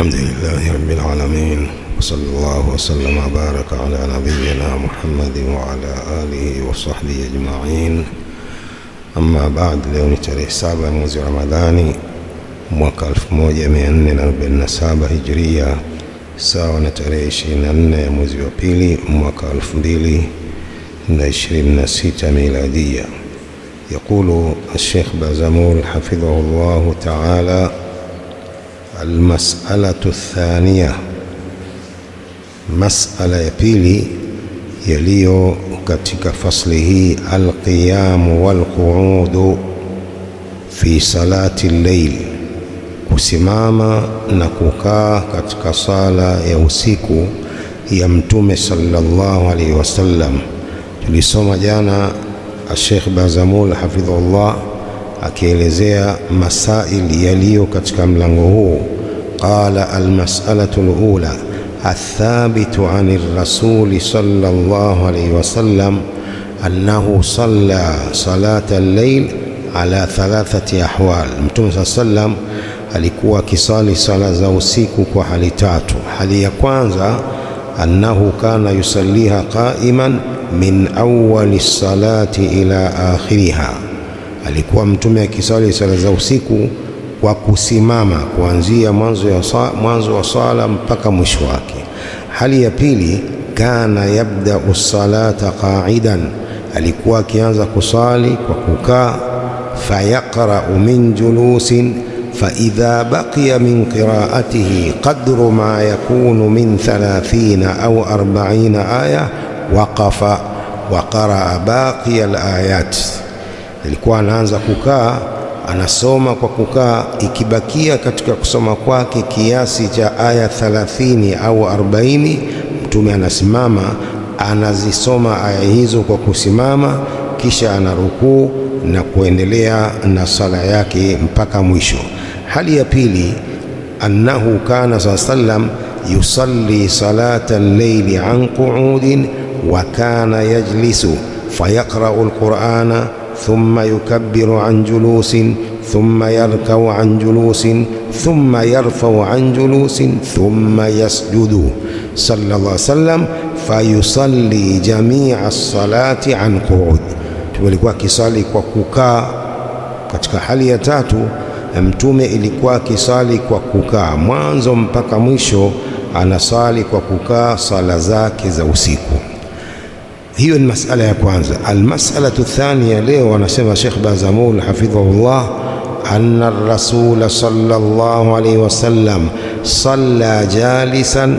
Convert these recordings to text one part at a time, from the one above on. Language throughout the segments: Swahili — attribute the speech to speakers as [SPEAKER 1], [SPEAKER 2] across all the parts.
[SPEAKER 1] الحمد لله رب العالمين، وصلى الله وسلم وبارك على نبينا محمد وعلى آله وصحبه أجمعين. أما بعد، leo ni tarehe 7 mwezi wa Ramadhani mwaka 1447 Hijria, sawa na tarehe 24 mwezi wa pili mwaka 2026 Miladia. يقول الشيخ بازمول حفظه الله تعالى: المسألة الثانية، مسألة ya pili yaliyo katika fasli hii: القيام والقعود في صلاة الليل, kusimama na kukaa katika sala ya usiku ya Mtume sallallahu alaihi wasallam. Tulisoma jana Sheikh Bazamul hafidhullah akielezea masaili yaliyo katika mlango huu. Qala: almas'alatu alula athabitu anir rasuli sallallahu alayhi wasallam annahu salla salata al-layl ala thalathati ahwal. Mtume sallam alikuwa akisali sala za usiku kwa hali tatu. Hali ya kwanza, annahu kana yusalliha qa'iman min awwali salati ila akhiriha, alikuwa Mtume akisali sala za usiku kwa kusimama kuanzia mwanzo wa sala mpaka mwisho wake. Hali ya pili, kana yabda'u salata qa'idan, alikuwa akianza kusali kwa kukaa. Fayaqra'u min julusin فإذا بقي من قراءته قدر ما يكون من 30 أو 40 آية وقف وقرأ باقي الآيات. Ilikuwa anaanza kukaa, anasoma kwa kukaa, ikibakia katika kusoma kwake kiasi cha aya 30 au 40, Mtume anasimama anazisoma aya hizo kwa kusimama, kisha anarukuu na kuendelea na sala yake mpaka mwisho. Hali ya pili, annahu kana sallam yusalli salata al-layli an qu'udin wa kana yajlisu fayaqra'u al-Qur'ana thumma yukabbiru an julusin thumma yarka'u an julusin thumma yarfa'u an julusin thumma yasjudu sallallahu alayhi wasallam fayusalli jami'a as-salati an qu'ud. Tulikuwa akisali kwa kukaa. Katika hali ya tatu, Mtume ilikuwa akisali kwa kukaa mwanzo mpaka mwisho, anasali kwa kukaa sala zake za usiku. Hiyo ni masala ya kwanza. Almas'alatu thaniya, leo anasema Sheikh Bazamul hafidhahullah, anna ar-rasul sallallahu alayhi wasallam salla jalisan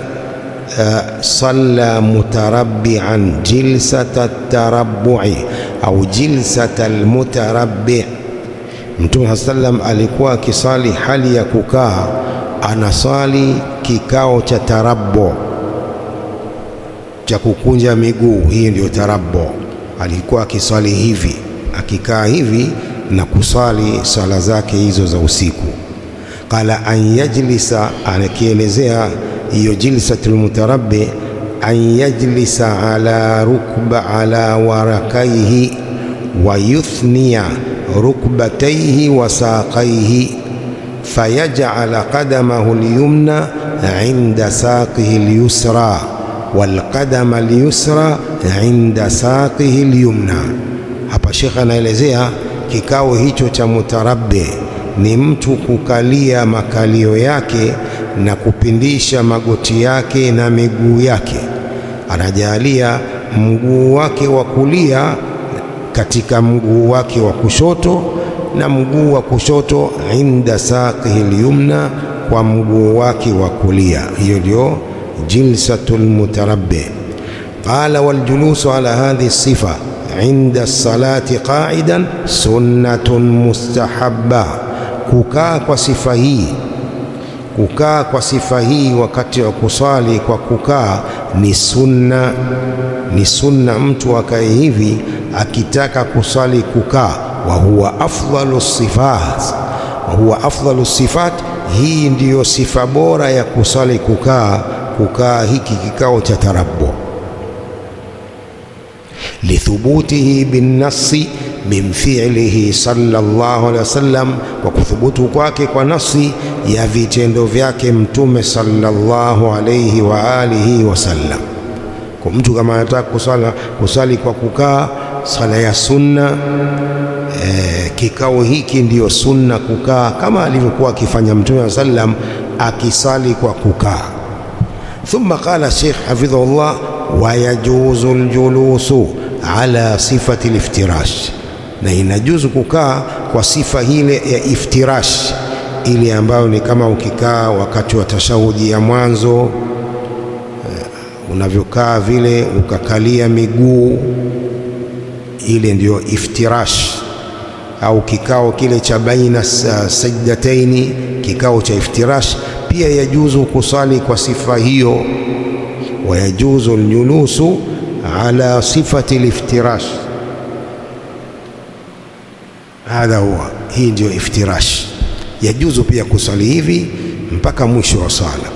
[SPEAKER 1] salla mutarabbi'an jilsata at-tarabbu'i au jilsata al-mutarabbi'. Mtume sallam alikuwa akisali hali ya kukaa, anasali kikao cha tarabbu, cha kukunja miguu. Hii ndio tarabbu. Alikuwa akisali hivi, akikaa hivi na kusali sala zake hizo za usiku. Qala an yajlisa, anakielezea hiyo jilsatul mutarabbi, an yajlisa ala warakaihi wa yuthniya rukbatayhi wa saqayhi fayaj'ala qadamahu al-yumna 'inda saqihi al-yusra wal qadama al-yusra 'inda saqihi al-yumna. Hapa Sheikh anaelezea kikao hicho cha mutarabbi ni mtu kukalia makalio yake na kupindisha magoti yake na miguu yake. Anajalia mguu wake wa kulia katika mguu wake wa kushoto na mguu wa kushoto inda saqihi al-yumna, kwa mguu wake wa kulia. Hiyo ndio jilsatul mutarabbi. Qala wal julusu ala hadhihi sifa inda salati qa'idan sunnatun mustahabba. Kukaa kwa sifa hii wakati wa kusali kwa kukaa ni sunna. Ni sunna mtu akae hivi akitaka kusali kukaa. Wa huwa afdalu sifat, hii ndiyo sifa bora ya kusali kukaa hiki kikao cha tarabbu. Lithubutihi bin nassi min fi'lihi sallallahu alaihi wasallam, kwa kuthubutu kwake kwa nafsi ya vitendo vyake Mtume sallallahu alaihi wa alihi wasallam. Kwa mtu kama anataka kusali kwa kukaa sala ya sunna, kikao hiki ndiyo sunna, kukaa kama alivyokuwa akifanya Mtume sallam akisali kwa kukaa. Thumma qala Sheikh hafidhahullah, wa yajuzu aljulusu ala sifati aliftirash, na inajuzu kukaa kwa sifa ile ya iftirash, ile ambayo ni kama ukikaa wakati wa tashahudi ya mwanzo unavyokaa vile ukakalia miguu, ile ndiyo iftirash, au kikao kile cha baina sajdataini, kikao cha iftirash pia yajuzu kusali kwa sifa hiyo. Wa yajuzu aljulusu ala sifati aliftirash, hadha huwa, hii ndio iftirash. Yajuzu pia kusali hivi mpaka mwisho wa sala.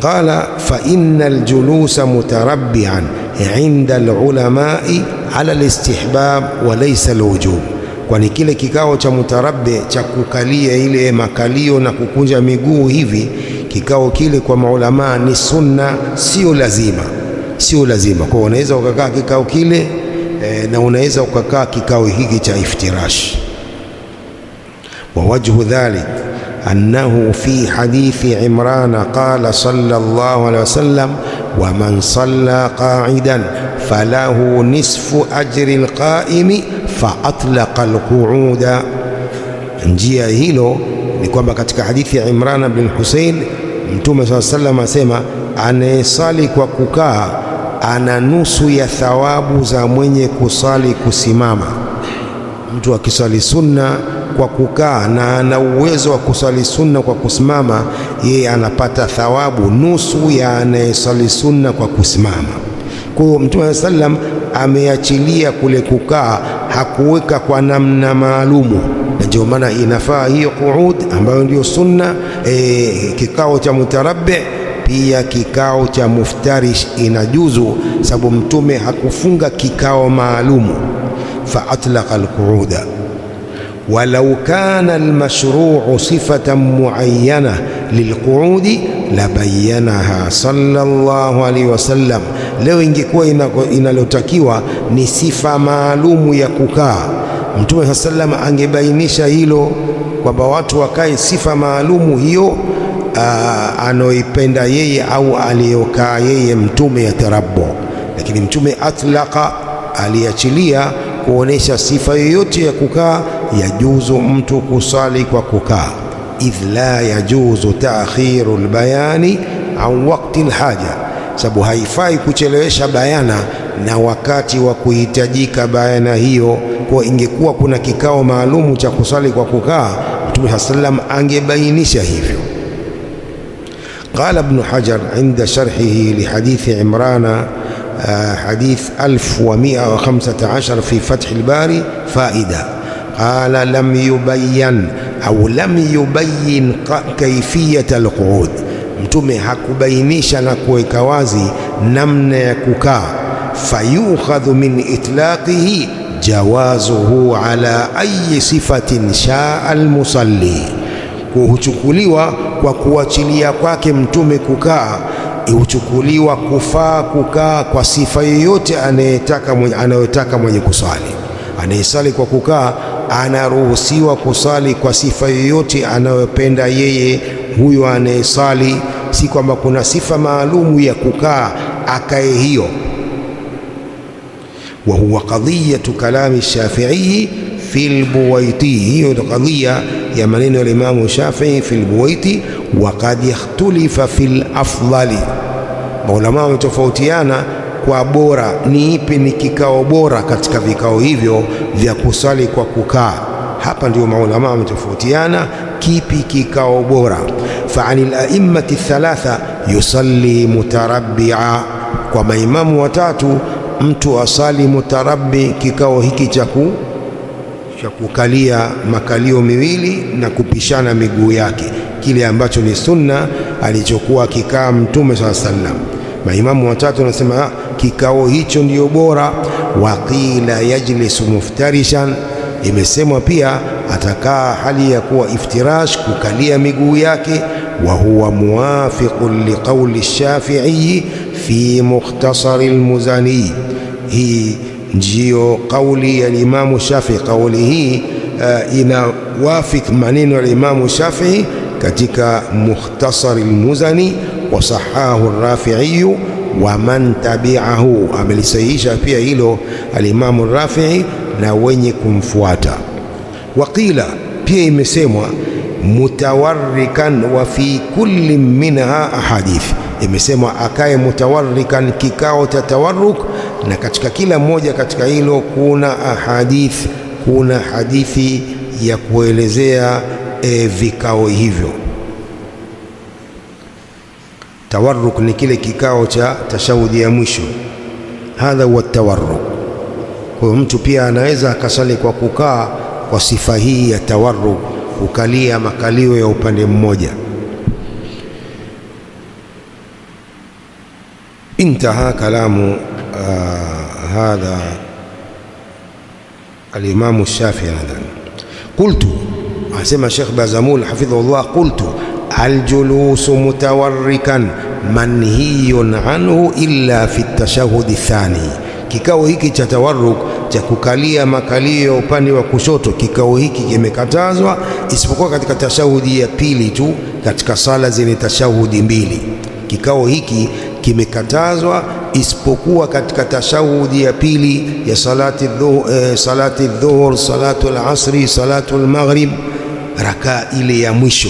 [SPEAKER 1] Qala fa inna aljulusa mutarabbian inda alulamai ala alistihbab wa laysa alwujub, kwani kile kikao cha mutarabbi cha kukalia ile makalio na kukunja miguu hivi, kikao kile kwa maulama ni sunna, sio lazima, sio lazima. Kwa unaweza ukakaa kikao kile na unaweza ukakaa kikao hiki cha iftirash. Wa wajhu dhalik أنه في حديث عمران قال صلى الله عليه وسلم ومن صلى قاعدا فله نصف أجر القائم فأطلق القعود. njia hilo ni kwamba katika hadithi ya Imran bin Hussein Mtume صلى الله عليه وسلم asema, anayesali kwa kukaa ana nusu ya thawabu za mwenye kusali kusimama. Mtu akisali sunna kwa kukaa na ana uwezo wa kusali sunna kwa kusimama, yeye anapata thawabu nusu ya anayesali sunna kwa kusimama. Kwa hiyo Mtume sallam ameachilia kule kukaa, hakuweka kwa namna maalumu, na ndio maana inafaa hiyo qu'ud ambayo ndio sunna. Kikao cha mutarabbi pia kikao cha muftarish inajuzu, sababu Mtume hakufunga kikao maalumu. Fa atlaqa alqu'uda walau kana almashru'u sifatan muayyana lilqu'udi labayanaha sallallahu alaihi wasallam. Leo ingekuwa inalotakiwa ni sifa maalumu ya kukaa, Mtume sallam angebainisha hilo, kwamba watu wakae sifa maalumu hiyo anoipenda yeye au aliyokaa yeye Mtume ya tarabbu. Lakini Mtume atlaqa, aliachilia kuonesha sifa yoyote ya kukaa yajuzu mtu kusali kwa kukaa, idh la yajuzu ta'khiru albayani an waqti alhaja, sababu haifai kuchelewesha bayana na wakati wa kuhitajika bayana hiyo. Kwa ingekuwa kuna kikao maalumu cha kusali kwa kukaa, Mtume sallam angebainisha hivyo. Qala Ibn Hajar inda sharhihi li hadithi Imrana حديث 1115 في فتح الباري فائدة. قال لم يبين أو لم يبين كيفية القعود. Mtume hakubainisha na kuweka wazi namna ya kukaa. Fayukhadhu min itlaqihi jawazuhu ala ayi sifatin shaa almusalli, kuchukuliwa kwa kuachilia kwake Mtume kukaa, huchukuliwa kufaa kukaa kwa sifa yoyote anayotaka mwenye kusali. Anayesali kwa kukaa anaruhusiwa kusali kwa sifa yoyote anayopenda yeye huyo anayesali, si kwamba kuna sifa maalumu ya kukaa akae hiyo. Wa huwa qadhiyatu kalami Shafi'i fi al-Buwaiti, hiyo ndio qadhiya ya maneno ya Imam Shafi'i fi al-Buwaiti. Wa qad ikhtalifa fi al-afdali, maulama wametofautiana kwa bora ni ipi, ni kikao bora katika vikao hivyo vya kusali kwa kukaa. Hapa ndio maulama wametofautiana kipi kikao bora. Fa anil a'immati thalatha yusalli mutarabbi'a, kwa maimamu watatu mtu asali mutarabbi, kikao hiki cha kukalia makalio miwili na kupishana miguu yake, kile ambacho ni sunna alichokuwa kikaa Mtume SAW. Maimamu watatu wanasema kikao hicho ndiyo bora. Wa qila yajlisu muftarishan, imesemwa pia atakaa hali ya kuwa iftirash, kukalia miguu yake. Wa huwa muwafiqun liqauli Shafi'i fi Mukhtasari al-Muzani, hii ndiyo kauli ya Imamu Shafi'i. Kauli hii inawafik maneno ya Imamu Shafi'i katika Mukhtasari al-Muzani. Wa sahahu ar-Rafi'i wa man tabi'ahu, amelisahihisha pia hilo al-Imamu ar-Rafi'i na wenye kumfuata. Waqila, pia imesemwa mutawarrikan wa fi kulli minha ahadith, imesemwa akae mutawarrikan, kikao cha tawarruk, na katika kila moja katika hilo kuna ahadith, kuna hadithi ya kuelezea vikao hivyo. Tawarruk ni kile kikao cha tashahudi ya mwisho, hadha huwa tawarruk. Kwa hiyo mtu pia anaweza akasali kwa kukaa kwa sifa hii ya tawarruk, kukalia makalio ya upande mmoja. Intaha kalamu hadha al-Imam Shafi'i. Nadhani qultu, asema Sheikh Bazamul hafidhahullah, qultu aljulusu mutawarrikan manhiyun anhu illa fi at-tashahhud ath-thani. Kikao hiki cha tawarruk cha kukalia makalio upande wa kushoto, kikao hiki kimekatazwa isipokuwa katika tashahudi ya pili tu, katika sala zenye tashahudi mbili. Kikao hiki kimekatazwa isipokuwa katika tashahudi ya pili ya salati dhuhur, salatu al-asri, salatu al-maghrib, rakaa ile ya mwisho,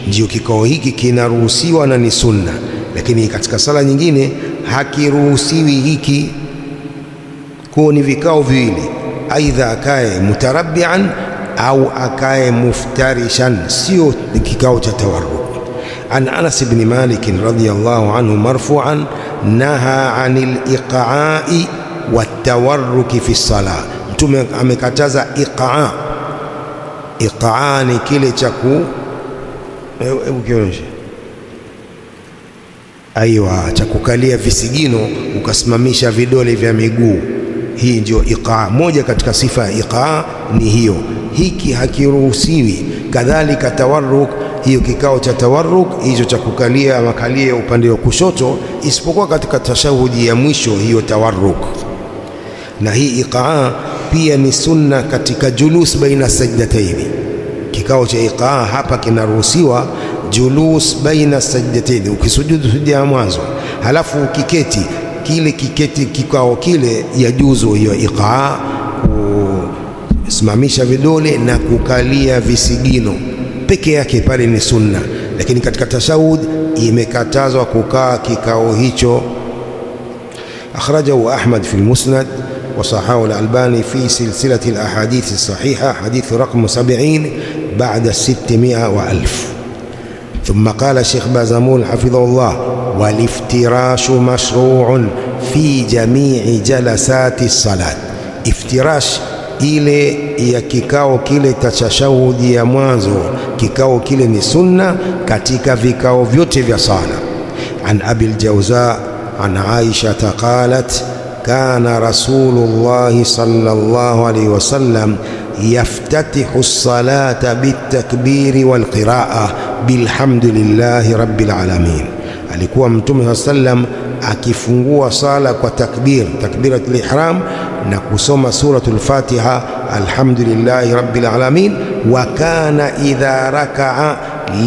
[SPEAKER 1] ndio kikao hiki kinaruhusiwa na ni sunna. Lakini katika sala nyingine hakiruhusiwi hiki. Kwa ni vikao viwili, aidha akae mutarabbian au akae muftarishan, sio kikao cha tawarruk. An Anas ibn Malik radhiyallahu anhu marfu'an naha anil iqa'i wat-tawarruk fi salah, Mtume amekataza iqa'. Iqa' ni kile cha hebu kionyeshe, aiwa, cha kukalia visigino ukasimamisha vidole vya miguu. Hii ndio iqa'. Moja katika sifa ya iqa' ni hiyo, hiki hakiruhusiwi. Kadhalika tawarruk, hiyo kikao cha tawarruk hicho cha kukalia makalio upande wa kushoto, isipokuwa katika tashahudi ya mwisho, hiyo tawarruk. Na hii iqa' pia ni sunna katika julus baina sajdataini. Kikao cha iqa' hapa kinaruhusiwa julus baina sajdataini, ukisujudu sujud ya mwanzo halafu ukiketi, kile kikao kile yajuzu hiyo iqa', kusimamisha vidole na kukalia visigino peke yake, pale ni sunna. Lakini katika tashahud imekatazwa kukaa kikao hicho. Akhrajahu Ahmad fi al-Musnad wa sahahu al-Albani fi silsilati al-ahadith as-sahiha, hadith raqam 70 ba'da 600 wa 1000. ثم قال الشيخ بازمول حفظه الله: والافتراش مشروع في جميع جلسات الصلاة. افتراش ile ya kikao kile cha tashahudi ya mwanzo, kikao kile ni sunna katika vikao vyote vya sala. An Abil Jawza an Aisha qalat kana Rasulullah sallallahu alayhi wasallam yaftatihu as-salata bit-takbiri wal-qira'a bilhamdulillahi rabbil alamin. Alikuwa Mtume sallam akifungua sala kwa takbiratul ihram na kusoma suratul Fatiha, alhamdulillahi rabbil alamin. Wa kana idha raka'a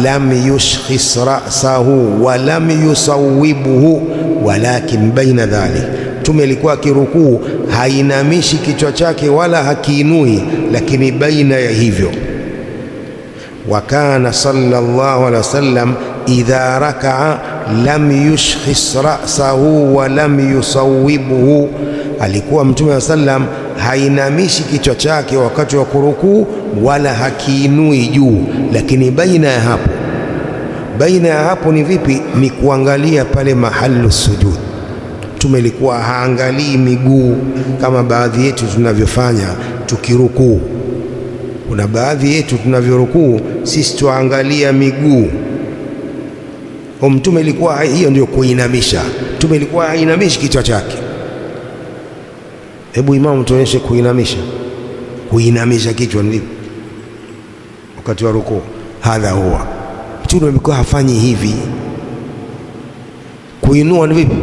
[SPEAKER 1] lam yushkhis ra'sahu wa lam yusawwibuhu walakin baina dhalik. Mtume alikuwa akirukuu hainamishi kichwa chake wala hakiinui, lakini baina ya hivyo. Wa kana sallallahu alaihi wasallam idha raka'a lam yushkhis ra'sahu wa lam yusawwibuhu, alikuwa Mtume sallam hainamishi kichwa chake wakati wa kurukuu wala hakiinui juu, lakini baina ya hapo. Baina ya hapo ni vipi? Ni kuangalia pale mahallu sujud. Mtume alikuwa haangalii miguu kama baadhi yetu tunavyofanya tukirukuu. Kuna baadhi yetu tunavyorukuu sisi tuangalia miguu. Mtume ilikuwa hiyo ndio kuinamisha. Mtume ilikuwa hainamishi kichwa chake. Hebu imamu tuonyeshe kuinamisha kichwa ni wakati wa rukuu. Hadha huwa Mtume alikuwa hafanyi hivi. Kuinua ni vipi?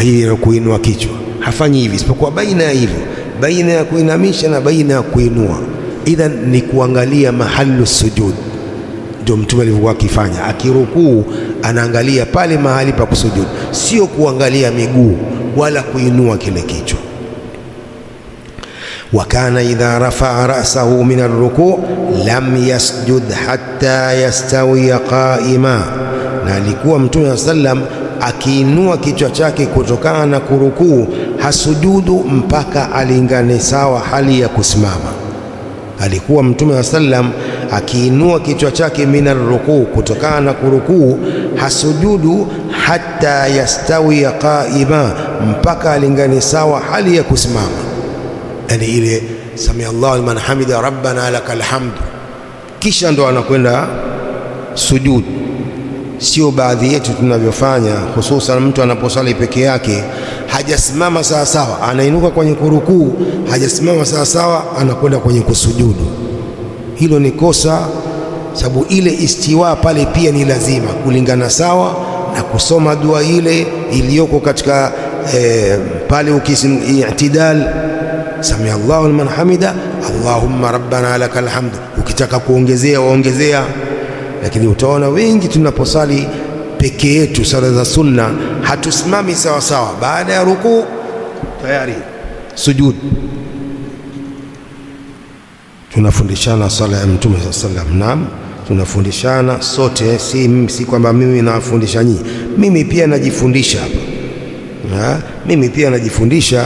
[SPEAKER 1] Hii ni kuinua kichwa, hafanyi hivi, isipokuwa baina ya hivyo, baina ya kuinamisha na baina ya kuinua. Idhan ni kuangalia mahalu sujud, ndio Mtume alivyokuwa akifanya. Akirukuu anaangalia pale mahali pa kusujudu, sio kuangalia miguu wala kuinua kile kichwa. Wa kana idha rafa'a ra'sahu min ar-ruku' lam yasjud hatta yastawiya qa'ima, na alikuwa Mtume sallam akiinua kichwa chake kutokana na kurukuu hasujudu mpaka alingane sawa hali ya kusimama. Alikuwa Mtume sallam akiinua kichwa chake minar rukuu, kutokana na kurukuu, hasujudu hatta yastawiya qaima, mpaka alingane sawa hali ya kusimama. Yani ile sami Allahu liman hamida rabbana lakal hamd, kisha ndo anakwenda sujud. Sio baadhi yetu tunavyofanya, hususan mtu anaposali peke yake, hajasimama sawa sawa, anainuka kwenye kurukuu, hajasimama sawa sawa, anakwenda kwenye kusujudu. Hilo ni kosa, sababu ile istiwa pale pia ni lazima kulingana sawa na kusoma dua ile iliyoko katika pale ukitidal, sami Allahu liman hamida Allahumma rabbana lakal hamd. Ukitaka kuongezea waongezea, lakini utaona wengi tunaposali peke yetu sala za sunna hatusimami sawa sawa, baada ya rukuu tayari sujud. Tunafundishana sala ya Mtume sallallahu alaihi wasallam. Naam, tunafundishana sote, si kwamba mimi nawafundisha nyinyi, mimi pia najifundisha hapa. Mimi pia najifundisha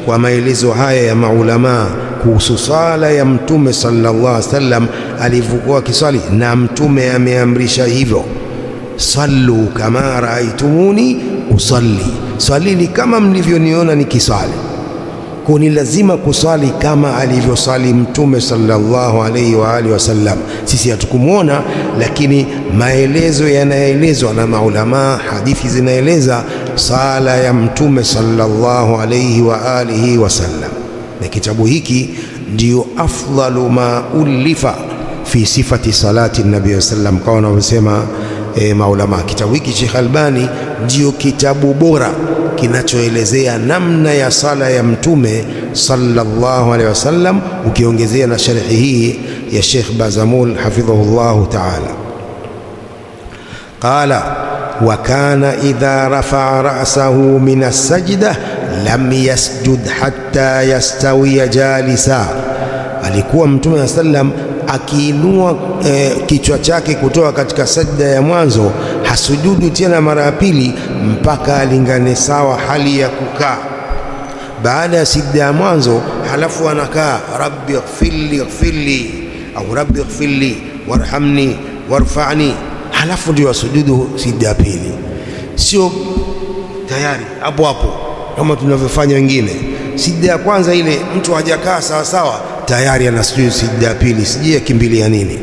[SPEAKER 1] kwa maelezo haya ya maulamaa kuhusu sala ya Mtume sallallahu alaihi wasallam alivyokuwa akiswali, na Mtume ameamrisha hivyo, sallu kama raaitumuni usalli, swalini kama mlivyoniona nikiswali. Kwa ni lazima kuswali kama alivyoswali Mtume sallallahu alaihi wa alihi wasallam. Sisi hatukumuona, lakini maelezo yanaelezwa na maulamaa, hadithi zinaeleza sala ya Mtume sallallahu alaihi wa alihi wasallam. Na kitabu hiki ndio afdalu ma ulifa fi sifati salati nabii sallam, kama wanavyosema maulama. Kitabu hiki Sheikh Albani ndio kitabu bora kinachoelezea namna ya sala ya Mtume sallallahu alaihi wasallam, ukiongezea na sharhi hii ya Sheikh Bazamul hafidhahullahu ta'ala. Qala wa kana idha rafa'a ra'sahu min as-sajdah lam yasjud hatta yastawiya jalisa. Alikuwa Mtume sallam akiinua kichwa chake kutoka katika sajda ya mwanzo, hasujudu tena mara ya pili mpaka alingane sawa hali ya kukaa. Baada ya sajda ya mwanzo halafu anakaa rabbi ighfirli au rabbi ighfirli warhamni warfa'ni, halafu ndio asujudu sajda ya pili. Sio tayari hapo hapo kama tunavyofanya wengine. Sajda ya kwanza ile mtu hajakaa sawa sawa, tayari anasujudu sajda ya pili, sijui akimbilia nini.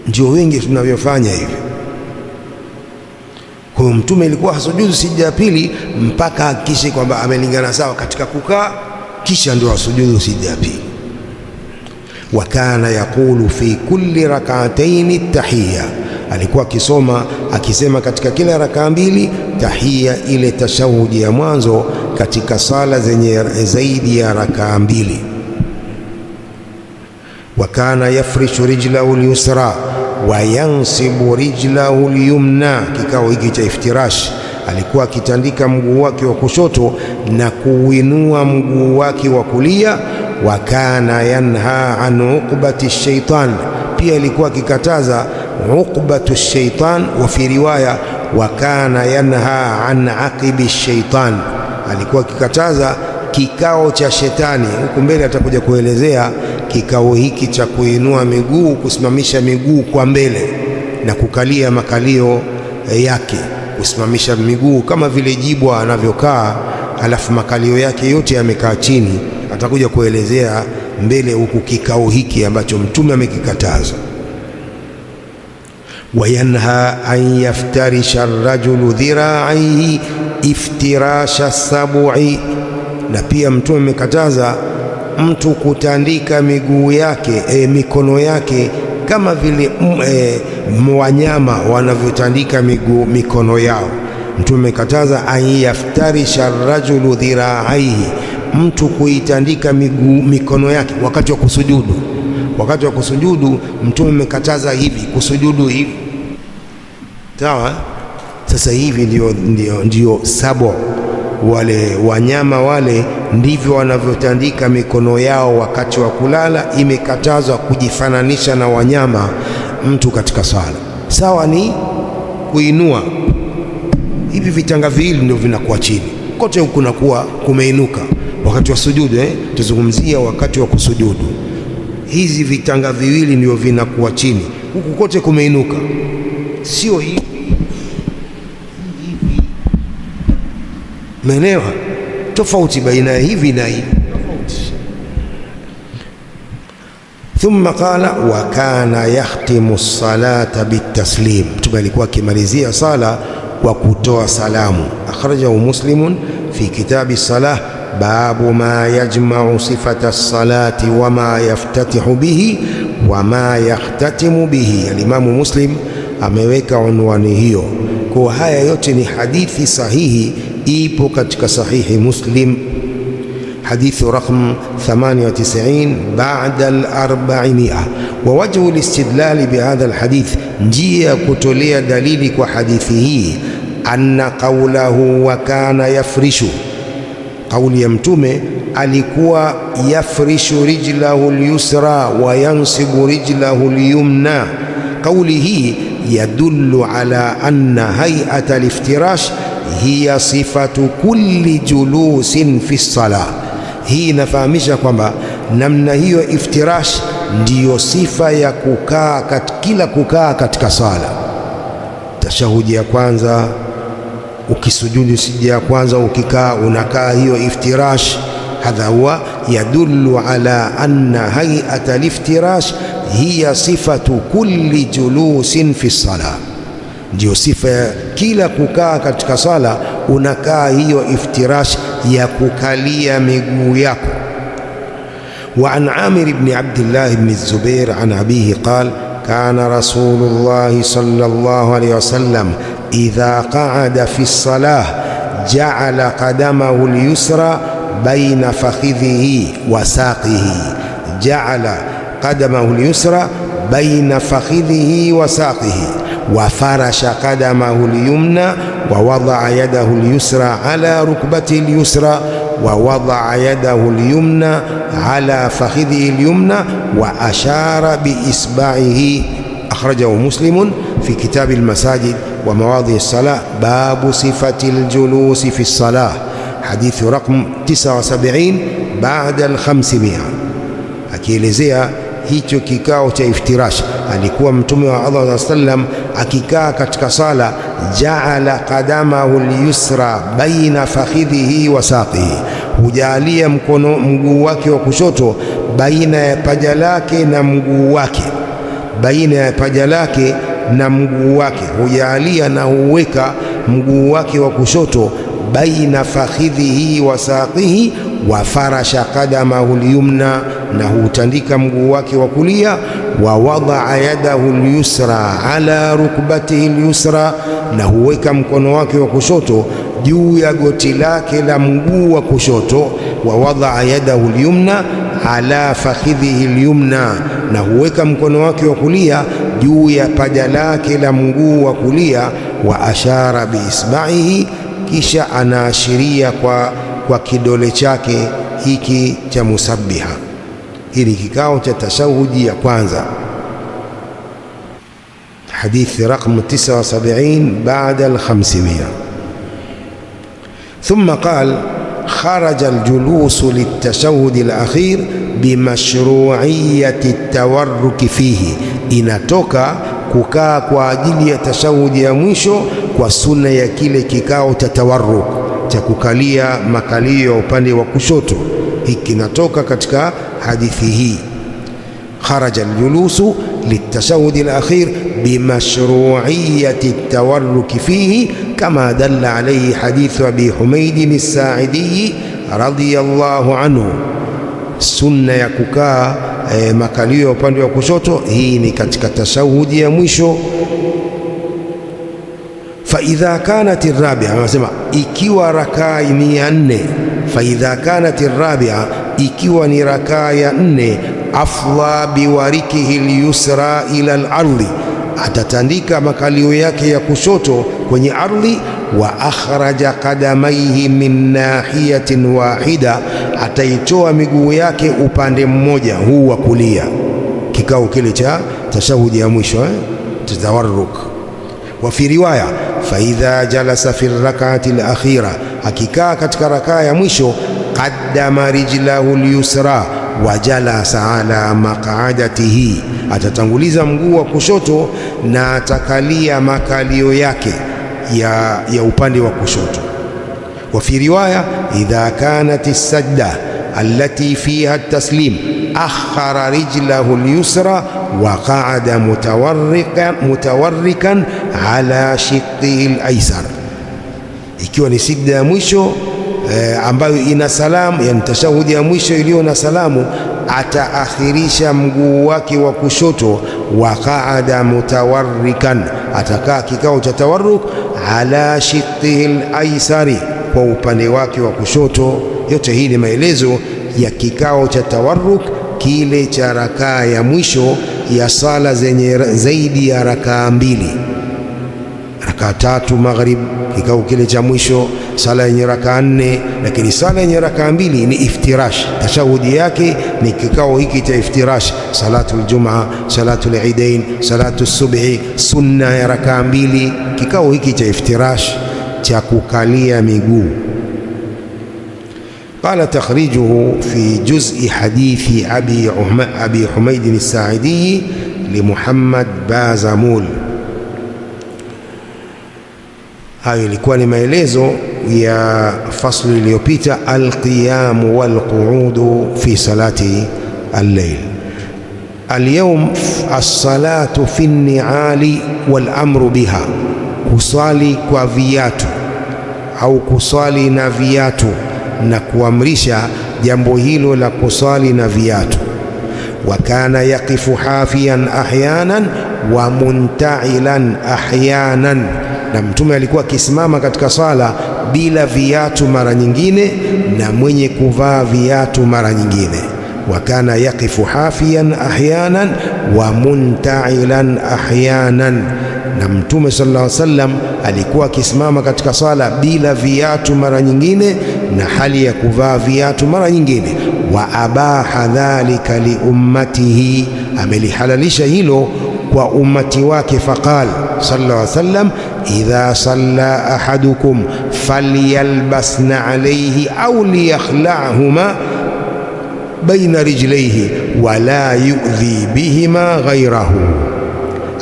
[SPEAKER 1] Ndio wengi tunavyofanya hivi. Kwa hiyo Mtume ilikuwa hasujudu sajda ya pili mpaka hakikishe kwamba amelingana sawa katika kukaa, kisha ndio asujudu sajda ya pili. Wa kana yaqulu fi kulli rak'atayn tahiyya, alikuwa akisema katika kila rakaa mbili tahiyya, ile tashahudi ya mwanzo katika sala zenye zaidi ya rakaa mbili. Wa kana yafrishu rijlahu al-yusra wa yansibu rijlahu al-yumna, kikao hiki cha iftirash, alikuwa akitandika mguu wake wa kushoto na kuinua mguu wake wa kulia. Wa kana yanha an uqbati shaitan, pia alikuwa akikataza uqbatu shaitan. Wa fi riwaya wa kana yanha an aqibi shaitan, alikuwa akikataza kikao cha shetani. Huku mbele atakuja kuelezea kikao hiki cha kuinua miguu, kusimamisha miguu kwa mbele na kukalia makalio yake, kusimamisha miguu kama vile jibwa anavyokaa, alafu makalio yake yote yamekaa chini. Atakuja kuelezea mbele huku kikao hiki ambacho Mtume amekikataza. Wayanha an yaftarisha ar-rajulu dhira'aihi iftirasha sab'i, na pia Mtume amekataza mtu kutandika miguu yake mikono yake kama vile wanyama wanavyotandika mikono yao. Mtume amekataza an yaftarisha rajulu dhira'aihi, mtu kuitandika mikono yake wakati wa kusujudu. Wakati wa kusujudu Mtume amekataza hivi, kusujudu hivi, sawa. Sasa hivi ndio sabo, wale wanyama wale ndivyo wanavyotandika mikono yao wakati wa kulala. Imekatazwa kujifananisha na wanyama mtu katika sala. Sawa ni kuinua hivi vitanga viwili ndio vinakuwa chini, kote kunakuwa kumeinuka wakati wa sujudu. Tuzungumzia wakati wa kusujudu, hizi vitanga viwili ndio vinakuwa chini, huku kote kumeinuka, sio hivi. Umeelewa tofauti baina hivi na hivi? Thumma qala wa kana yahtimu as-salata bit-taslim, Mtume alikuwa akimalizia sala kwa kutoa salamu. Akhrajahu Muslimun fi kitabi as-salah babu ma yajma'u sifata as-salati wa ma yaftatihu bihi wa ma yahtatimu bihi. Al-Imamu Muslim ameweka unwani hiyo. Kwa haya yote ni hadithi sahihi, ipo katika sahihi Muslim, hadithu rakam 98 baada al-400. Wa wajhu al-istidlal bihadha al-hadith, njia kutolea dalili kwa hadithi hii, anna qawlahu wa kana yafrishu, kauli ya Mtume alikuwa yafrishu rijlahu al-yusra wa yansibu rijlahu al-yumna. Kauli hii yadullu ala anna hay'ata al-iftirash hiya sifatu kulli julusin fi salah. Hii inafahamisha kwamba namna hiyo iftirash ndiyo sifa ya kukaa kila kukaa katika sala. Tashahudi ya kwanza, ukisujudu sijda ya kwanza, ukikaa unakaa, hiyo iftirash. Hadha huwa yadullu ala anna hay'ata al-iftirash hiya sifatu kulli julusin fi salah, ndio sifa ya kila kukaa katika sala, unakaa hiyo iftirash ya kukalia miguu yako. Wa an Amir ibn Abdullah ibn Zubair an abihi qala kana Rasulullah sallallahu alayhi wasallam idha qa'ada fi as-salah ja'ala qadamahu al-yusra bayna fakhidhihi wa saqihi. Ja'ala qadamahu al-yusra bayna fakhidhihi wa saqihi wa farasha qadamahu al-yumna wa wada'a yadahu al-yusra ala rukbatihi al-yusra wa wada'a yadahu al-yumna ala fakhidhihi al-yumna wa ashara bi isba'ihi. Akhrajahu Muslimun fi kitab al-masajid wa mawadhi as-salah babu sifati al-julusi fi as-salah, hadith raqam 79 ba'da al-500, akielezea hicho kikao cha iftirash. Alikuwa Mtume wa Allah sallam akikaa katika sala, jaala qadamahu al-yusra baina fakhidhihi wa saqihi, hujalia mguu wake wa kushoto baina ya paja lake na mguu wake, baina ya paja lake na mguu wake, hujalia na huweka mguu wake wa kushoto baina fakhidhihi wa saqihi wa farasha qadamahu al-yumna, na hutandika mguu wake wa kulia. Wa wadaa yadahu al-yusra ala rukbatihi al-yusra, na huweka mkono wake wa kushoto juu ya goti lake la mguu wa kushoto. Wa wadaa yadahu al-yumna ala fakhidhihi al-yumna, na huweka mkono wake wa kulia juu ya paja lake la mguu wa kulia. Wa ashara biisba'ihi, kisha anaashiria kwa kidole chake hiki cha musabbiha. Hili kikao cha tashahudi ya kwanza, hadithi raqam 79 baada al-500. Thumma qala kharaja al-julus lit-tashahhud al-akhir bimashru'iyyati at-tawarruk fihi, inatoka kukaa kwa ajili ya tashahudi ya mwisho kwa sunna ya kile kikao cha tawarruk, cha kukalia makalio ya upande wa kushoto. Hiki kinatoka katika hadithi hii, kharaja al-julusu lit-tashahhud al-akhir bimashru'iyyati at-tawarruk fihi kama dalla alayhi hadithu Abi Humayd as-Sa'idi radhiyallahu anhu. Sunna ya kukaa makalio ya upande wa kushoto, hii ni katika tashahudi ya mwisho. Faidha kanat arrabi'a, anasema ikiwa rakaa ni ya 4, faidha kanat arrabi'a, ikiwa ni rakaa ya 4, afdha biwarikihi alyusra ila al-ardhi, atatandika makalio yake ya kushoto kwenye ardhi. Wa akhraja qadamaihi min nahiyatin wahida, ataitoa miguu yake upande mmoja huu wa kulia, kikao kile cha tashahudi ya mwisho tawarruk. Wa fi riwaya faidha jalasa fi rak'ati al-akhira, akikaa katika rakaa ya mwisho, qaddama rijlahu al-yusra wa jalasa ala maq'adatihi, atatanguliza mguu wa kushoto na atakalia makalio yake ya upande wa kushoto. Wa fi riwaya idha kanat as-sajda allati fiha at-taslim akhara rijlahu al-yusra wa qa'ada mutawarrikan ala shiqqihi al-aysar, ikiwa ni sijda ya mwisho ambayo ina salamu, yani tashahudi ya mwisho iliyo na salamu, ataakhirisha mguu wake wa kushoto. Wa qa'ada mutawarrikan, atakaa kikao cha tawarruk, ala shiqqihi al-aysari, kwa upande wake wa kushoto. Yote hii ni maelezo ya kikao cha tawarruk, kile cha rakaa ya mwisho ya sala zenye zaidi ya rakaa 2, rakaa 3 maghrib, kikao kile cha mwisho, sala yenye rakaa 4. Lakini sala yenye rakaa 2 ni iftirash, tashahudi yake ni kikao hiki cha iftirash, salatul jumaa, salatul idain, salatul subhi, sunna ya rakaa 2, kikao hiki cha iftirash cha kukalia miguu. قال تخريجه في جزء حديث أبي حميد الساعدي لمحمد بازمول. hayo ilikuwa ni maelezo ya fasli iliyopita, alqiyamu walqu'udu fi salati al-layl. Alyawm as-salatu fi an-ni'ali wal amru biha, kuswali kwa viatu au kuswali na viatu, na kuamrisha jambo hilo la kuswali na viatu. Wa kana yaqifu hafiyan ahyanan wa munta'ilan ahyanan, na Mtume alikuwa akisimama katika sala bila viatu mara nyingine, na mwenye kuvaa viatu mara nyingine. Wa kana yaqifu hafiyan ahyanan wa munta'ilan ahyanan, na Mtume sallallahu alaihi wasallam alikuwa akisimama katika sala bila viatu mara nyingine, na hali ya kuvaa viatu mara nyingine. Wa abaha dhalika li ummatihi, amelihalalisha hilo kwa ummati wake. Faqal sallallahu alaihi wasallam, idha salla ahadukum falyalbasna alayhi au liyakhla'huma baina rijlaihi wala yu'dhi bihima ghayrahu,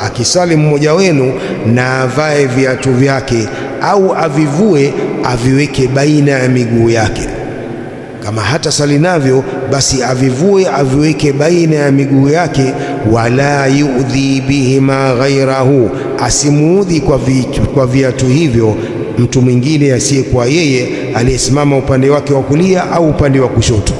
[SPEAKER 1] akisali mmoja wenu na avae viatu vyake au avivue aviweke baina ya miguu yake. Kama hata sali navyo, basi avivue aviweke baina ya miguu yake. Wala yu'dhi bihima ghairahu, asimuudhi kwa viatu hivyo mtu mwingine asiyekuwa yeye aliyesimama upande wake wa kulia au upande wa kushoto.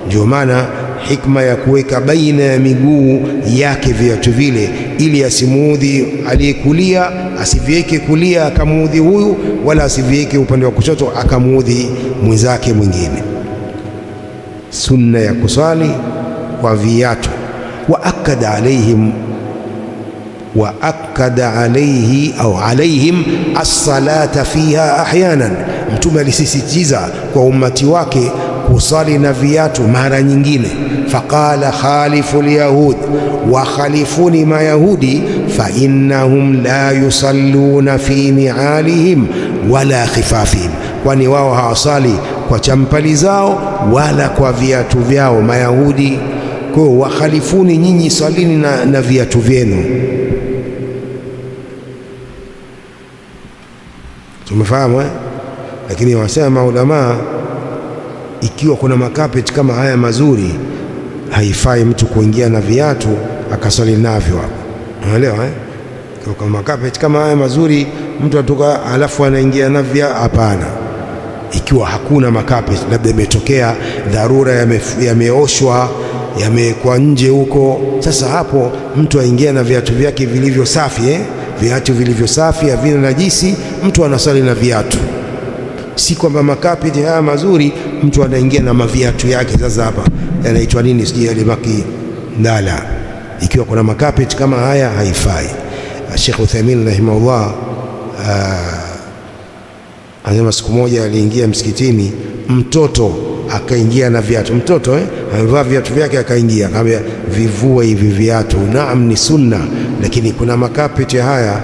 [SPEAKER 1] Ndio maana hikma ya kuweka baina ya miguu yake viatu vile, ili asimuudhi aliyekulia, asiviweke kulia akamuudhi huyu, wala asiviweke upande wa kushoto akamuudhi mwenzake mwingine. Sunna ya kusali kwa viatu. Wa akada alayhi au alayhim as-salata fiha ahyanan, Mtume alisisitiza kwa ummati wake kusali na viatu mara nyingine. Faqala khalifu al-yahud, wa khalifuni mayahudi, fa innahum la yusalluna fi ni'alihim wala khifafihim, kwani wao hawasali kwa champali zao wala kwa viatu vyao Mayahudi. Kwa hiyo wakhalifuni nyinyi, salini na viatu vyenu. Tumefahamu Lakini wasema maulamaa, ikiwa kuna makapeti kama haya mazuri, haifai mtu kuingia na viatu akasali navyo hapo. Unaelewa Kwa makapeti kama haya mazuri, mtu atoka alafu anaingia navyo, hapana. Ikiwa hakuna makapeti, labda imetokea dharura, yameoshwa, yamewekwa nje huko, sasa hapo mtu aingia na viatu vyake vilivyo safi, viatu vilivyo safi, havina najisi, mtu anasali na viatu. Si kwamba makapeti haya mazuri mtu anaingia na maviatu yake. Sasa hapa yanaitwa nini, sijui alimaki ndala. Ikiwa kuna makapeti kama haya haifai. Sheikh Uthaymeen rahimahullah anasema siku moja aliingia msikitini, mtoto akaingia na viatu. Mtoto amevaa viatu vyake akaingia, akamwambia vivue hivi viatu. Naam, ni sunna, lakini kuna makapeti haya.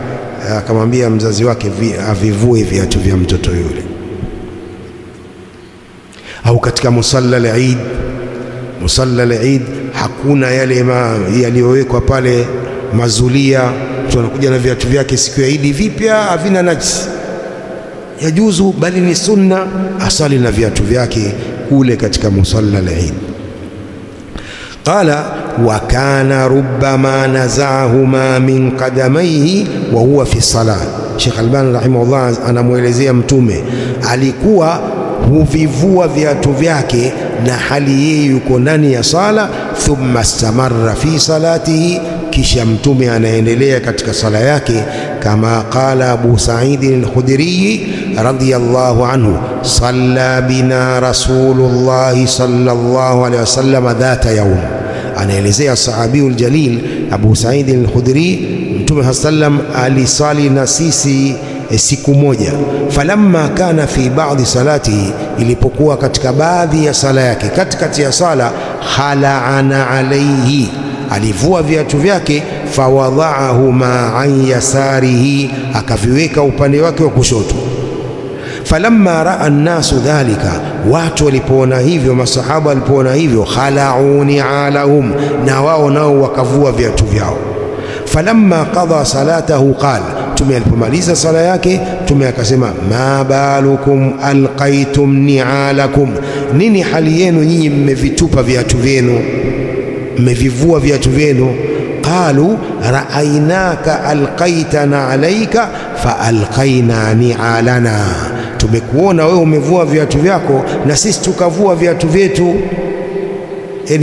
[SPEAKER 1] Akamwambia mzazi wake avivue viatu vya mtoto yule. Au katika musalla al-Eid, musalla al-Eid hakuna yale yaliyowekwa pale mazulia, mtu anakuja na viatu vyake siku ya Eid vipya, havina najisi, yajuzu, bali ni sunna asali na viatu vyake kule katika musalla al-Eid. Qala wa kana rubbama nazahuma min qadamayhi wa huwa fi salah. Sheikh Albani rahimahullah anamuelezea Mtume alikuwa huvivua viatu vyake na hali yeye yuko ndani ya sala. Thumma istamarra fi salatihi, kisha Mtume anaendelea katika sala yake. Kama qala Abu Sa'id al-Khudri radiyallahu anhu, salla bina Rasulullah sallallahu alayhi wasallam dhata yawm. Anaelezea sahabiul jalil Abu Sa'id al-Khudri, Mtume sallam alisali na sisi siku moja. Falamma kana fi ba'di salatihi, ilipokuwa katika baadhi ya sala yake, katikati ya sala, khala'ana alayhi, alivua viatu vyake. Fawadha'ahuma an yasarihi, akaviweka upande wake wa kushoto. Falamma ra'a an-nasu dhalika, watu walipoona hivyo, masahaba walipoona hivyo, khala'uni alahum, na wao nao wakavua viatu vyao. Falamma qada salatahu qala, Mtume alipomaliza sala yake, Mtume akasema, ma balukum alqaitum ni'alakum, nini hali yenu nyinyi mmevitupa viatu vyenu, mmevivua viatu vyenu. Qalu ra'aynaka alqaitana alayka fa alqaina ni'alana, tumekuona wewe umevua viatu vyako na sisi tukavua viatu vyetu.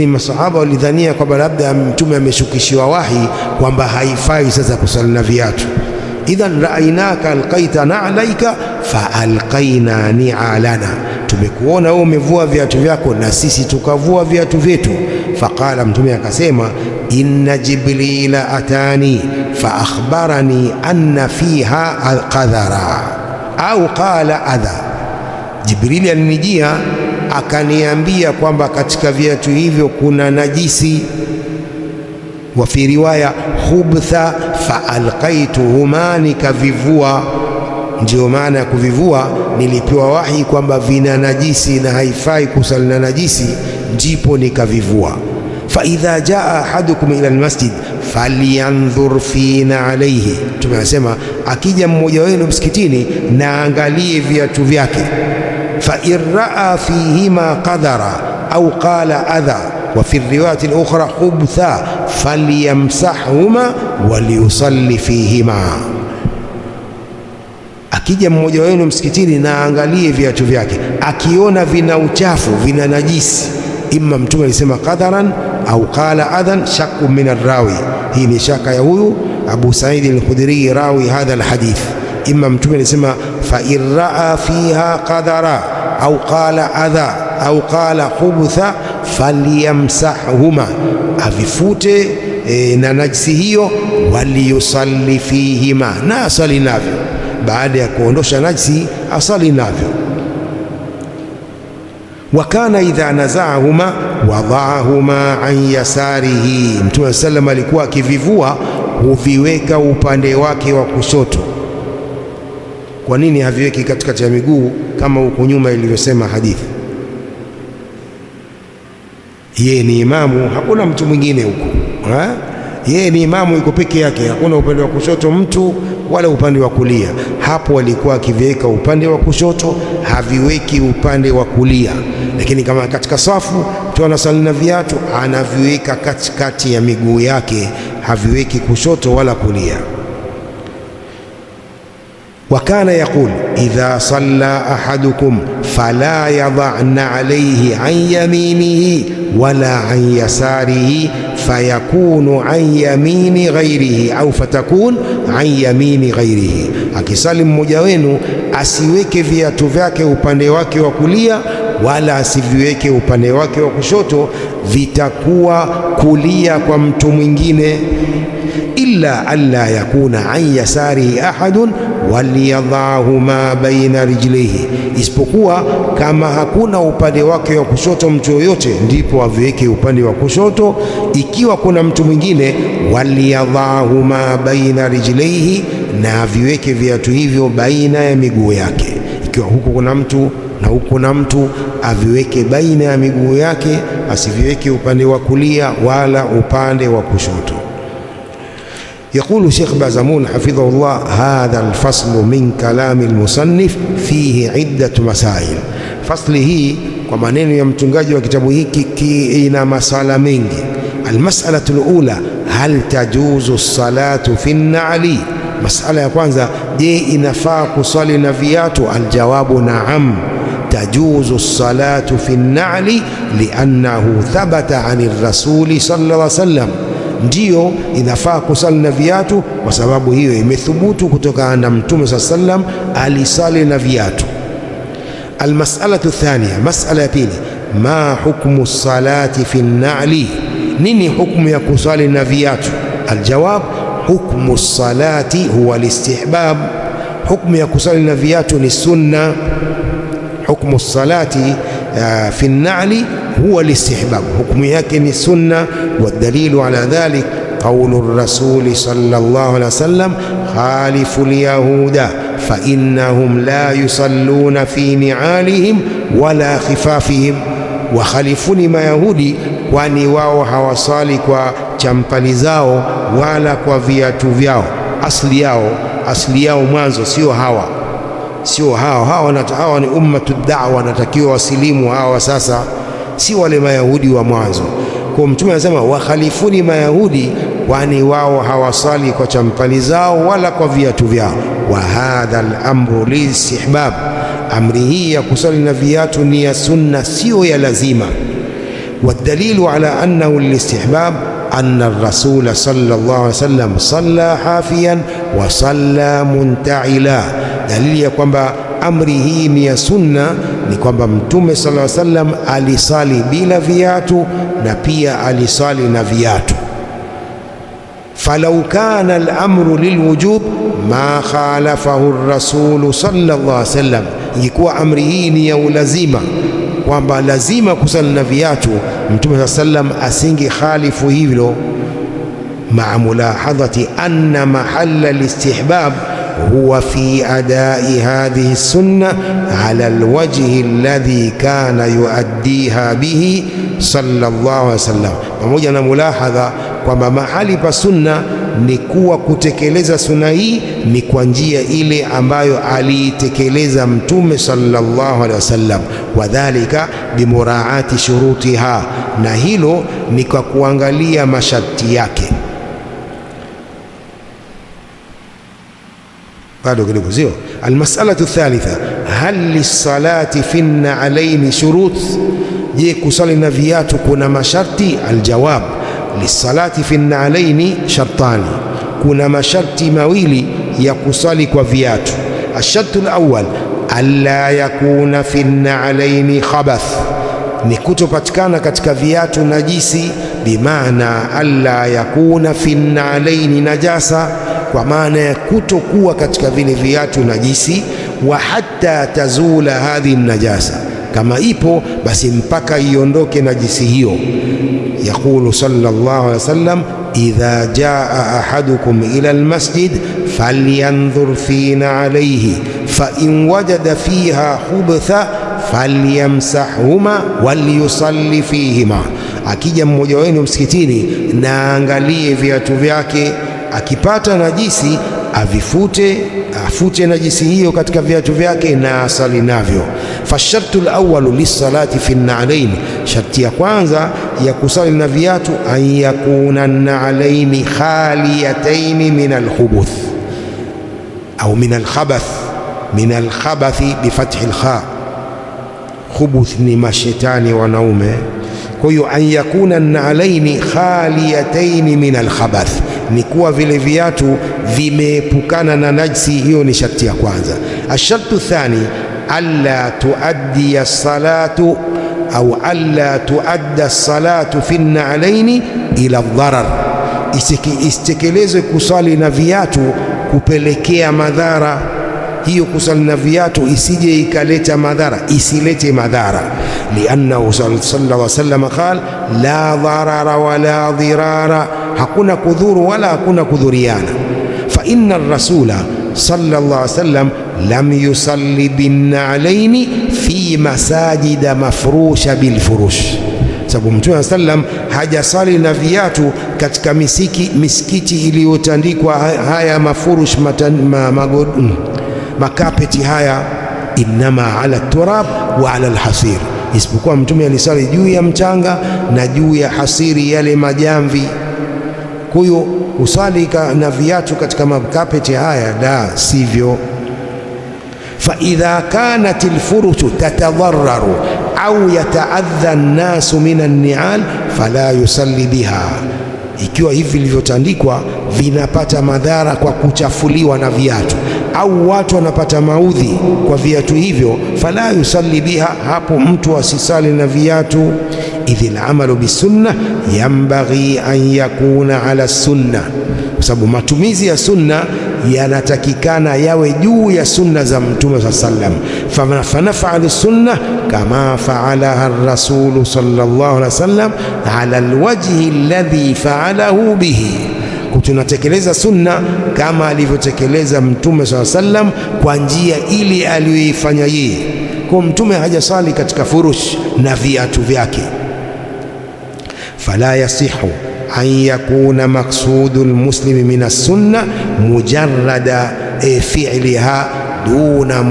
[SPEAKER 1] Masahaba walidhania kwamba labda Mtume ameshukishiwa wahi kwamba haifai sasa kusali na viatu. Idhan ra'aynaka alqaitana alayka fa alqaina ni'alana, tumekuona wewe umevua viatu vyako na sisi tukavua viatu vyetu. Faqala, Mtume akasema, inna Jibrila atani fa akhbarani anna fiha alqadhara au qala adha, Jibrili alinijia akaniambia kwamba katika viatu hivyo kuna najisi. Wa fi riwaya khubtha fa alqaituhuma, nikavivua. Ndio maana ya kuvivua, nilipewa wahi kwamba vina najisi na haifai kusali na najisi, ndipo nikavivua. Fa idha jaa ahadukum ila almasjid falyanzur fina alayhi, tumesema akija mmoja wenu msikitini na angalie viatu vyake. Fa irraa fihima qadara au qala adha, wa fi riwayati al-ukhra khubtha falyamsahhuma waliyusalli fihima. Akija mmoja wenu msikitini na angalie viatu vyake, akiona vina uchafu, vina najisi, imma Mtume alisema qadaran au qala adhan, shakku min arrawi. Hii ni shaka ya huyu Abu Sa'id al-Khudri rawi hadha alhadith. Imma Mtume alisema fa irraa fiha qadara au qala adha au qala khubtha falyamsahhuma, avifute na najisi hiyo, waliyusalli fihima, na asali navyo. Baada ya kuondosha najisi asali navyo. Wa kana idha nazaahuma wada'ahuma an yasarihi, Mtume sallam alikuwa akivivua huviweka upande wake wa kushoto. Kwa nini haviweki katikati ya miguu kama huko nyuma ilivyosema hadithi? Yeye ni imamu, hakuna mtu mwingine huko. Yeye ni imamu, yuko peke yake, hakuna upande wa kushoto mtu wala upande wa kulia. Hapo alikuwa akiviweka upande wa kushoto, haviweki upande wa kulia. Lakini kama katika safu mtu anasali na viatu, anaviweka katikati ya miguu yake, haviweki kushoto wala kulia. وكان يقول إذا صلى أحدكم فلا يضعن عليه عن يمينه ولا عن يساره فيكون عن يمين غيره au fatakun an yamini ghairihi. Akisali mmoja wenu asiweke viatu vyake upande wake wa kulia wala asiviweke upande wake wa kushoto, vitakuwa kulia kwa mtu mwingine. Illa alla yakuna an yasarihi ahadun waliyadhahu ma baina rijlihi, isipokuwa kama hakuna upande wake wa kushoto mtu yoyote, ndipo aviweke upande wa kushoto. Ikiwa kuna mtu mwingine, waliyadhahu ma baina rijlihi, na aviweke viatu hivyo baina ya miguu yake. Ikiwa huku kuna mtu na huku kuna mtu, aviweke baina ya miguu yake, asiviweke upande wa kulia wala upande wa kushoto. يقول شيخ بازمون حفظه الله: هذا الفصل من كلام المصنف فيه عدة مسائل. فصله kwa maneno ya mtungaji wa kitabu hiki ina masala mengi. Almas'alatu alula, hal tajuzu salatu fi an-na'li? Masala ya kwanza, je, inafaa kusali na viatu? Aljawabu na'am, tajuzu salatu fi an-na'li li'annahu thabata 'ani ar-rasuli sallallahu alayhi wasallam. Ndiyo, inafaa kusali na viatu kwa sababu hiyo imethubutu kutoka na Mtume sallallahu alayhi wasallam, alisali na viatu. Almas'alatu thaniya, mas'ala ya pili, ma hukmu salati fi an-na'li? Nini hukmu ya kusali na viatu? Aljawab, hukmu salati huwa al-istihbab. Hukmu ya kusali na viatu ni sunna. Hukmu salati fi an-na'li huwa al-istihbab, hukmu yake ni sunna. Wadalilu ala dhalik qawlu ar-rasuli sallallahu alayhi wasallam: khalifu al-yahuda fa innahum la yusalluna fi ni'alihim wala khifafihim. Wa khalifuni mayahudi, kwani wao hawasali kwa champali zao wala kwa viatu vyao. Asli yao mwanzo sio hawa, hawa ni ummatu da'wa, wanatakiwa wasilimu hawa sasa, si wale mayahudi wa mwanzo. Kwa Mtume anasema wakhalifuni mayahudi, kwani wao hawasali kwa champali zao wala kwa viatu vyao. Wa hadha al-amru listihbab, amri hii ya kusali na viatu ni ya sunna, sio ya lazima. Wadalilu ala annahu listihbab anna ar-rasul sallallahu alayhi wasallam salla hafiyan wa salla munta'ila. Dalili ya kwamba amri hii ni ya sunna ni kwamba Mtume sallallahu alayhi wasallam alisali bila viatu na pia alisali na viatu. Falau kana al-amru lilwujub ma khalafahu ar-rasul sallallahu alayhi wasallam, ingekuwa amri hii ni ya ulazima, kwamba lazima kusali na viatu, Mtume sallallahu alayhi wasallam asinge khalifu hivyo. Maa mulahadhati anna mahalla al-istihbab huwa fi adai hadhihi sunna ala alwajhi alladhi kana yuaddiha bihi sallallahu alaihi wasallam, pamoja na mulahadha kwamba mahali pa sunna ni kuwa kutekeleza sunna hii ni kwa njia ile ambayo aliitekeleza Mtume sallallahu alaihi wasallam. Wadhalika bimuraati shurutiha, na hilo ni kwa kuangalia masharti yake. bado kidogo, sio? Almas'alatu thalitha, hal lisalati fi an-na'alaini shurut? Je, kusali na viatu kuna masharti? Aljawab, lisalati fi an-na'alaini shartani, kuna masharti mawili ya kusali kwa viatu. Ashartu alawwal, alla yakuna fi an-na'alaini khabath, ni kutopatikana katika viatu najisi. Bimaana alla yakuna fi an-na'alaini najasa, kwa maana ya kutokuwa katika vile viatu najisi. Wa hatta tazula hadhi najasa, kama ipo basi mpaka iondoke najisi hiyo. Yaqulu sallallahu alaihi wasallam, idha jaa ahadukum ila almasjid falyanzur fina alayhi fa in wajada fiha khubtha falyamsahuma walyusalli fihima, akija mmoja wenu msikitini na angalie viatu vyake, akipata najisi afute najisi hiyo katika viatu vyake na asali navyo. Fashartu alawwalu lisalati fi an-na'alain, sharti ya kwanza ya kusali na viatu, an yakuna an-na'alaini khaliyataini min al-khubuth au min al-khabath, min alkhabathi bifathi alkha, khubuth ni mashetani wanaume. Kwa hiyo an yakuna nalaini khaliyataini min alkhabath, ni kuwa vile viatu vimeepukana na najsi. Hiyo ni sharti ya kwanza. Ashartu thani alla tuaddi as-salatu au alla tuadda as-salatu fi an-na'laini ila ad-darar, isitekelezwe kusali na viatu kupelekea madhara. Hiyo kusali na viatu isije ikaleta madhara, isilete madhara. Liannahu sallallahu alaihi wasallam qala la dharara wala dhirara, hakuna kudhuru wala hakuna kudhuriana. Fa inna ar-rasula sallallahu alaihi wasallam lam yusalli bin-na'laini fi masajida mafrusha bilfurush, sababu Mtume sallam hajasali na viatu katika misikiti iliyotandikwa haya mafurush makapeti haya, innama ala turab wa ala alhasir, isipokuwa Mtume alisali juu ya mchanga na juu ya hasiri, yale majamvi. Kwa hiyo usali na viatu katika makapeti haya, la sivyo. Fa idha kanat alfurushu tatadhararu au yataadha an-nasu min an-ni'al fala yusalli biha, ikiwa hivi vilivyotandikwa vinapata madhara kwa kuchafuliwa na viatu au watu wanapata maudhi kwa viatu hivyo, fala yusalli biha, hapo mtu asisali na viatu. Idhil amalu bisunna yambaghi an yakuna ala sunna, kwa sababu matumizi ya sunna yanatakikana yawe juu ya sunna za Mtume sallam. Fanafalu sunna kama faalaha ar-rasul sallallahu alaihi wasallam ala alwajhi alladhi faalahu bihi, tunatekeleza sunna kama alivyotekeleza Mtume sallallahu alaihi wasallam kwa njia ile aliyoifanya yeye. Kwa Mtume hajasali katika furush na viatu vyake. Fala yasihu an yakuna maqsudu almuslimi min as-sunna mujarrada fi'liha duna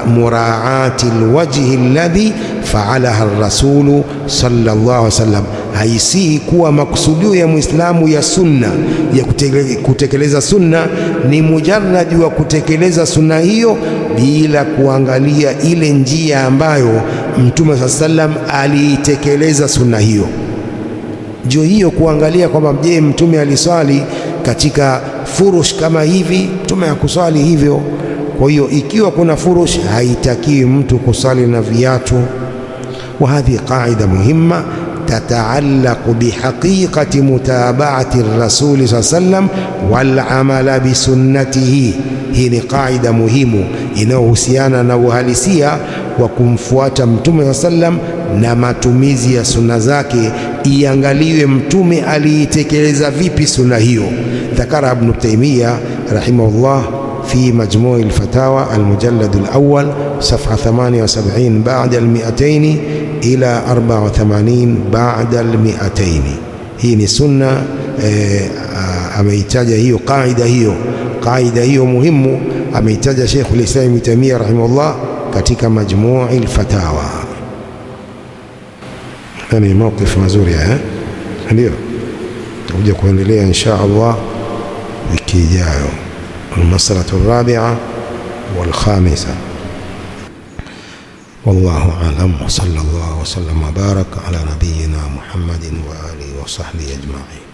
[SPEAKER 1] muraati alwajhi alladhi faalaha ar-rasulu sallallahu alaihi wasallam. Haisihi kuwa maksudio ya Muislamu ya sunna ya kutekeleza sunna ni mujarradi wa kutekeleza sunna hiyo bila kuangalia ile njia ambayo Mtume sallam aliitekeleza sunna hiyo. Ndio hiyo kuangalia kwamba je, Mtume aliswali katika furush kama hivi? Mtume hakuswali hivyo. Kwa hiyo ikiwa kuna furush, haitakiwi mtu kusali na viatu. Wa hadhi qaida muhimma tataallaqu bihaqiqati mutaba'ati ar-rasuli sallam wal amala bisunnatihi. Hii ni qaida muhimu inayohusiana na uhalisia wa kumfuata Mtume sallam na matumizi ya sunna zake, iangaliwe Mtume aliitekeleza vipi sunna hiyo. Dhakara Ibn Taymiyyah rahimahullah في مجموع الفتاوى المجلد الأول صفحة 78 بعد 200 إلى 84 بعد 200. hii ni sunna. Ameitaja hiyo qaida hiyo muhimu, ameitaja Sheikh al-Islam Ibn Taymiyyah rahimahullah katika Majmuu' al-Fatawa. Ni mawqif mazuri, ndio tutakuja kuendelea insha Allah wiki ijayo. المسألة الرابعة والخامسة. والله أعلم، وصلى الله وسلم وبارك على نبينا محمد وآله وصحبه أجمعين.